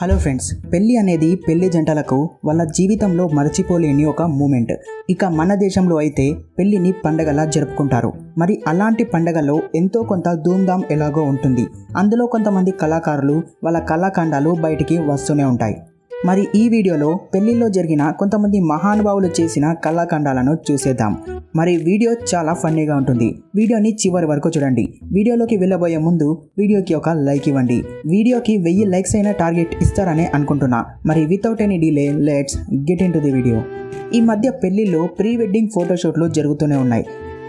Hello friends, పెళ్ళి అనేది పెళ్లి జంటలకు వాళ్ళ జీవితంలో మరచిపోలేని ఒక మూమెంట్. ఇక మన దేశంలో అయితే పెళ్లిని పండగలా జరుపుకుంటారు. మరి అలాంటి పండగలో ఎంతో కొంత ధూమ్ధామ్ ఎలాగో ఉంటుంది. అందులో కొంతమంది కళాకారులు వాళ్ళ కళాఖండాలు బయటికి వస్తూనే ఉంటాయి. మరి ఈ వీడియోలో పెళ్లిలో జరిగిన కొంతమంది మహానుభావులు చేసిన కళాఖండాలను చూసేద్దాం. మరి వీడియో చాలా ఫన్నీగా ఉంటుంది. వీడియోని చివరి వరకు చూడండి. వీడియోలోకి వెళ్ళబోయే ముందు వీడియోకి ఒక లైక్ ఇవ్వండి. వీడియోకి 1000 లైక్స్ అయినా టార్గెట్ ఇస్తారని అనుకుంటున్నా. మరి without any delay let's get in to the video. ఈ మధ్య పెళ్లిలో ప్రీ వెడ్డింగ్ ఫోటోషూట్లు జరుగుతూనే ఉన్నాయి.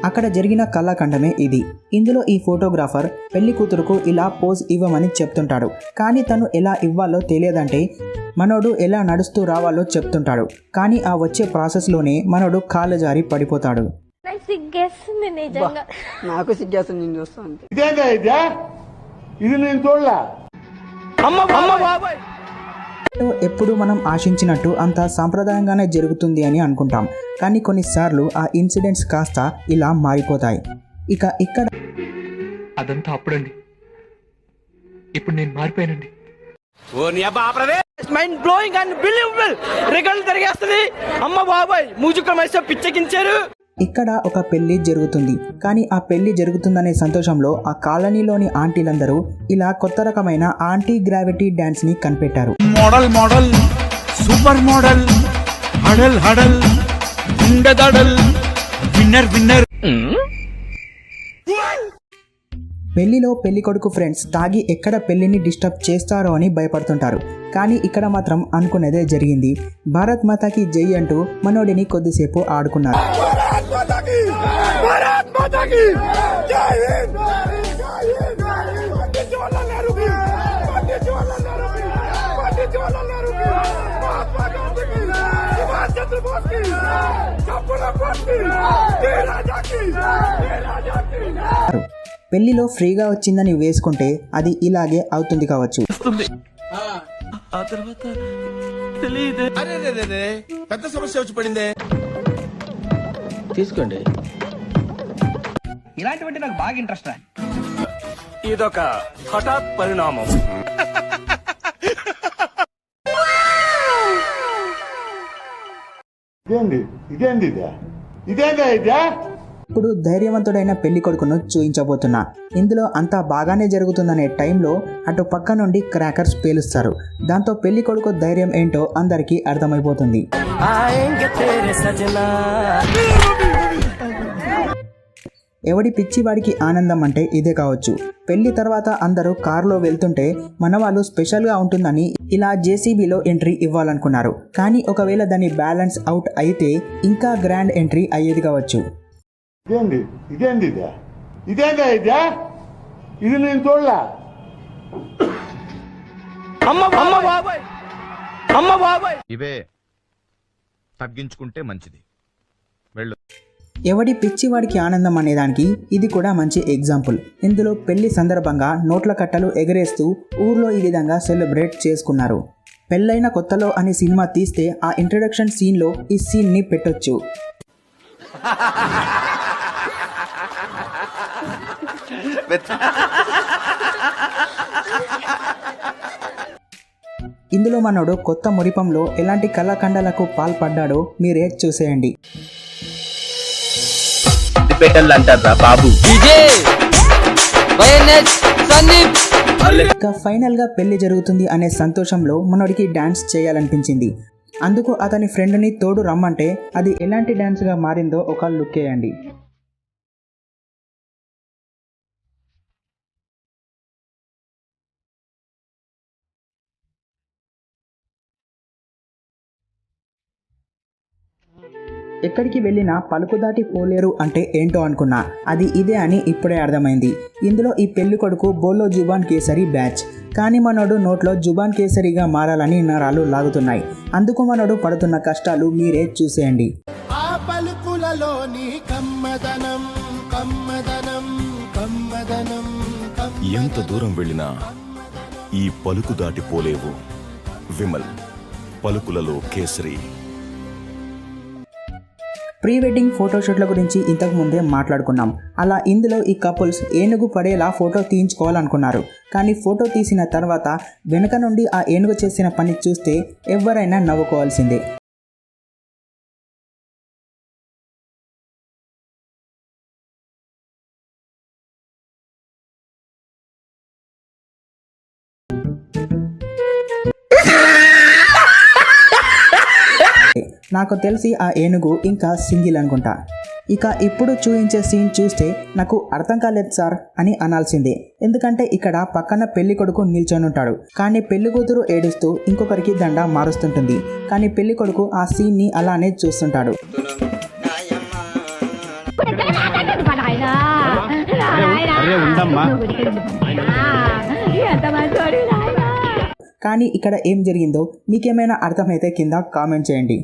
అక్కడ జరిగిన కళాఖండమే ఇది. ఇందులో ఈ ఫోటోగ్రాఫర్ పెళ్లి కూతురుకు ఇలా పోజ్ ఇవ్వమని చెప్తుంటాడు. కానీ తను ఎలా ఇవ్వాలో తెలియదంటే మనోడు ఎలా నడుస్తూ రావాలో చెప్తుంటాడు. కానీ ఆ వచ్చే ప్రాసెస్లోనే మనోడు కాళ్ళు జారి పడిపోతాడు. నాకు సిగ్గేస్తుంది నేను చూస్తాను. ఎప్పుడు మనం ఆశించినట్టు అంత సాంప్రదాయంగానే జరుగుతుంది అని అనుకుంటాం. కానీ కొన్నిసార్లు ఆ ఇన్సిడెంట్స్ కాస్త ఇలా మారిపోతాయి. ఇక ఇక్కడ అదంతా అప్పుడండి, ఇప్పుడు నేను మారిపోయానండి. Mind blowing and believable. రికార్డులు తిరిగేస్తుంది. అమ్మ బాబాయ్ మూజుక మైసో పిచ్చెకించారు. ఇక్కడ ఒక పెళ్లి జరుగుతుంది. కానీ ఆ పెళ్లి జరుగుతుందనే సంతోషంలో ఆ కాలనీలోని ఆంటీలందరూ ఇలా కొత్త రకమైన ఆంటీ గ్రావిటీ డాన్స్ ని కనిపెట్టారు. మోడల్ మోడల్, సూపర్ మోడల్, హడల్ హడల్, ఉండదడల్, విన్నర్ విన్నర్. పెళ్లిలో పెళ్లి కొడుకు ఫ్రెండ్స్ తాగి ఎక్కడ పెళ్లిని డిస్టర్బ్ చేస్తారో అని భయపడుతుంటారు. కానీ ఇక్కడ మాత్రం అనుకునేదే జరిగింది. భారత్ మాతాకి జై అంటూ మనోడిని కొద్దిసేపు ఆడుకున్నారు. పెళ్లిలో ఫ్రీగా వచ్చిందని వేసుకుంటే అది ఇలాగే అవుతుంది కావచ్చు. పెద్ద సమస్య వచ్చి పడిందే. తీసుకోండి. ఇలాంటివంటే నాకు బాగా ఇంట్రెస్ట్. ఇదొక హఠాత్ పరిణామం. ఇప్పుడు ధైర్యవంతుడైన పెళ్లి కొడుకును చూయించబోతున్నా. ఇందులో అంతా బాగానే జరుగుతుందనే టైంలో అటు పక్క నుండి క్రాకర్స్ పేలుస్తారు. దాంతో పెళ్లి కొడుకు ధైర్యం ఏంటో అందరికీ అర్థమైపోతుంది. ఎవడి పిచ్చివాడికి ఆనందం అంటే ఇదే కావచ్చు. పెళ్లి తర్వాత అందరూ కారులో వెళ్తుంటే మనవాళ్ళు స్పెషల్గా ఉంటుందని ఇలా జేసీబీలో ఎంట్రీ ఇవ్వాలనుకున్నారు. కానీ ఒకవేళ దాని బ్యాలెన్స్ అవుట్ అయితే ఇంకా గ్రాండ్ ఎంట్రీ అయ్యేది కావచ్చు. ఇది నేను చూడలా. ఇవే తగ్గించుకుంటే మంచిది. వెళ్ళు. ఎవడి పిచ్చివాడికి ఆనందం అనేదానికి ఇది కూడా మంచి ఎగ్జాంపుల్. ఇందులో పెళ్లి సందర్భంగా నోట్ల కట్టలు ఎగరేస్తూ ఊర్లో ఈ విధంగా సెలబ్రేట్ చేసుకున్నారు. పెళ్ళైన కొత్తలో అనే సినిమా తీస్తే ఆ ఇంట్రడక్షన్ సీన్లో ఈ సీన్ని పెట్టొచ్చు. ఇందులో మనోడు కొత్త మురిపంలో ఎలాంటి కళాఖండాలకు పాల్పడ్డాడో మీరే చూసేయండి. ఇక ఫైనల్ గా పెళ్లి జరుగుతుంది అనే సంతోషంలో మనోడికి డాన్స్ చేయాలనిపించింది. అందుకు అతని ఫ్రెండ్ని తోడు రమ్మంటే అది ఎలాంటి డాన్స్ గా మారిందో ఒక లుక్ వేయండి. ఎక్కడికి వెళ్ళినా పలుకు దాటి పోలేరు అంటే ఏంటో అనుకున్నా. అది ఇదే అని ఇప్పుడే అర్థమైంది. ఇందులో ఈ పెళ్లి కొడుకు బోలో జుబాన్ కేసరి బ్యాచ్. కానీ మనోడు నోట్లో జుబాన్ కేసరిగా మారాలని నరాలు లాగుతున్నాయి. అందుకు మనోడు పడుతున్న కష్టాలు మీరే చూసేయండి. ఎంత దూరం వెళ్ళినా ఈ పలుకు దాటిపోలేవు. విమల్ పలుకులలో కేసరి. ప్రీ వెడ్డింగ్ ఫోటోషూట్ల గురించి ఇంతకు ముందే మాట్లాడుకున్నాం. అలా ఇందులో ఈ కపుల్స్ ఏనుగు పడేలా ఫోటో తీయించుకోవాలనుకున్నారు. కానీ ఫోటో తీసిన తర్వాత వెనుక నుండి ఆ ఏనుగు చేసిన పని చూస్తే ఎవరైనా నవ్వుకోవాల్సిందే. నాకు తెలిసి ఆ ఏనుగు ఇంకా సింగిల్ అనుకుంటా. ఇక ఇప్పుడు చూయించే సీన్ చూస్తే నాకు అర్థం కాలేదు సార్ అని అనాల్సిందే. ఎందుకంటే ఇక్కడ పక్కన పెళ్లి కొడుకు నిల్చొని ఉంటాడు. కానీ పెళ్లి కూతురు ఏడుస్తూ ఇంకొకరికి దండ మారుస్తుంటుంది. కానీ పెళ్లి కొడుకు ఆ సీన్ని అలానే చూస్తుంటాడు. కానీ ఇక్కడ ఏం జరిగిందో మీకేమైనా అర్థమైతే కింద కామెంట్ చేయండి.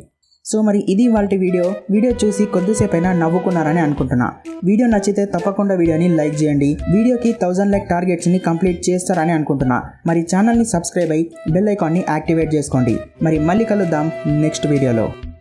సో మరి ఇది ఇవాల్టి వీడియో చూసి కొద్దిసేపైనా నవ్వుకున్నారని అనుకుంటున్నా. వీడియో నచ్చితే తప్పకుండా వీడియోని లైక్ చేయండి. వీడియోకి 1000 లైక్ టార్గెట్స్ని కంప్లీట్ చేస్తారని అనుకుంటున్నా. మరి ఛానల్ని సబ్స్క్రైబ్ అయ్యి బెల్ ఐకాన్ని యాక్టివేట్ చేసుకోండి. మరి మళ్ళీ కలుద్దాం నెక్స్ట్ వీడియోలో.